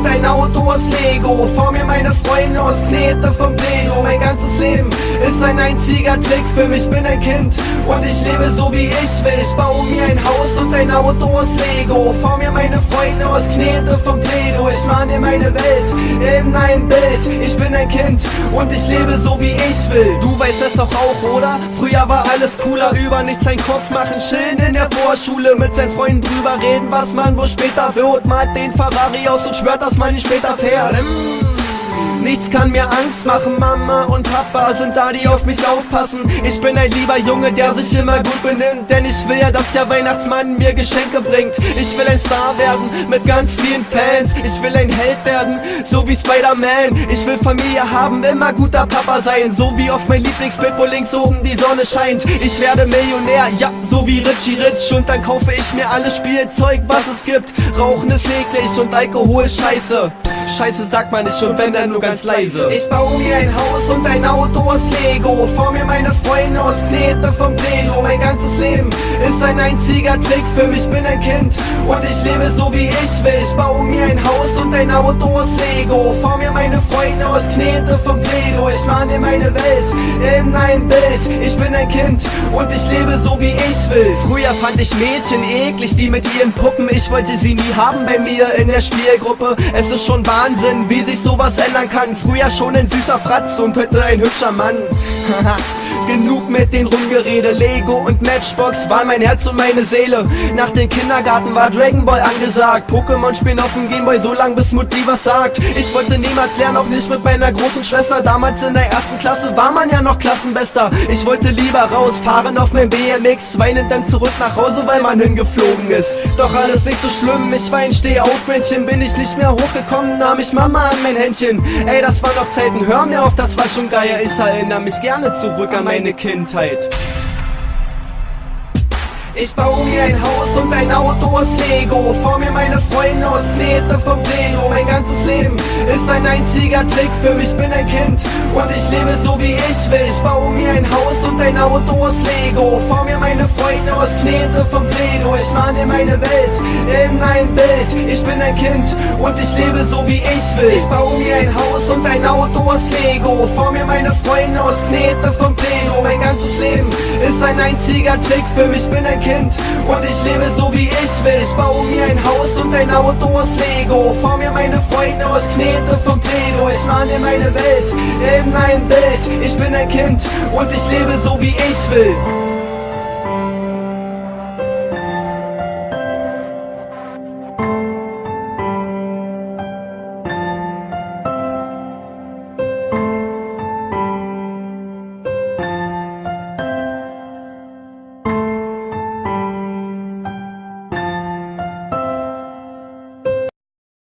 ein Auto aus Lego. Vor mir meine Freunde aus Knete vom Pleno. Mein ganzes Leben ist ein einziger Trick für mich, bin ein Kind und ich lebe so wie ich will. Ich baue mir ein Haus und ein Auto aus Lego. Vor mir meine Freunde aus Knete vom Pleno. Ich mal mir meine Welt in ein Bild. Ich bin ein Kind und ich lebe so wie ich will. Du weißt das doch auch, oder? Früher war alles cooler, über nichts einen Kopf machen, chillen in der Vorschule, mit seinen Freunden drüber reden, was man wohl später wird. Malt den Ferrari aus und schwört, dass man ihn später fährt. Nichts kann mir Angst machen, Mama und Papa sind da, die auf mich aufpassen. Ich bin ein lieber Junge, der sich immer gut benimmt, denn ich will ja, dass der Weihnachtsmann mir Geschenke bringt. Ich will ein Star werden, mit ganz vielen Fans. Ich will ein Held werden, so wie Spider-Man. Ich will Familie haben, immer guter Papa sein, so wie auf mein Lieblingsbild, wo links oben die Sonne scheint. Ich werde Millionär, ja, so wie Richie Rich, und dann kaufe ich mir alles Spielzeug, was es gibt. Rauchen ist eklig und Alkohol ist scheiße. Scheiße sagt man nicht, schon wenn dann nur ganz leise. Ich baue mir ein Haus und ein Auto aus Lego. Vor mir meine Freunde aus Knete vom Pleno. Mein ganzes Leben ist ein einziger Trick für mich, bin ein Kind und ich lebe so wie ich will. Ich baue mir ein Haus und ein Auto aus Lego. Vor mir meine Freunde aus Knete vom Pleno. Ich mal mir meine Welt in ein Bild. Ich bin ein Kind und ich lebe so wie ich will. Früher fand ich Mädchen eklig, die mit ihren Puppen. Ich wollte sie nie haben bei mir in der Spielgruppe. Es ist schon Wahnsinn, wie sich sowas ändern kann. Früher schon ein süßer Fratz und heute ein hübscher Mann. Genug mit den Rumgerede, Lego und Matchbox waren mein Herz und meine Seele. Nach dem Kindergarten war Dragon Ball angesagt. Pokémon spielen auf dem Gameboy so lang bis Mutti was sagt. Ich wollte niemals lernen, auch nicht mit meiner großen Schwester. Damals in der ersten Klasse war man ja noch Klassenbester. Ich wollte lieber rausfahren auf mein BMX, weinend dann zurück nach Hause, weil man hingeflogen ist. Doch alles nicht so schlimm, ich war ein Stehaufmännchen. Bin ich nicht mehr hochgekommen, nahm ich Mama an mein Händchen. Ey, das waren noch Zeiten, hör mir auf, das war schon geil. Ich erinnere mich gerne zurück an meine Kindheit. Ich baue mir ein Haus und ein Auto aus Lego. Vor mir meine Freunde aus Knete vom Pleno. Mein ganzes Leben ist ein einziger Trick für mich, bin ein Kind und ich lebe so wie ich will. Ich baue mir ein Haus und ein Auto aus Lego. Vor mir meine Freunde aus Knete vom Pleno. Ich mal mir meine Welt in ein Bild. Ich bin ein Kind und ich lebe so wie ich will. Ich baue mir ein Haus und ein Auto aus Lego. Vor mir meine Freunde aus Knete vom Pleno. Mein ganzes Leben ist ein einziger Trick für mich, bin ein Kind und ich lebe so wie ich will. Ich baue mir ein Haus und ein Auto aus Lego. Vor mir meine Freunde aus Knete vom Pleno. Ich mal mir meine Welt in ein Bild. Ich bin ein Kind und ich lebe so wie ich will.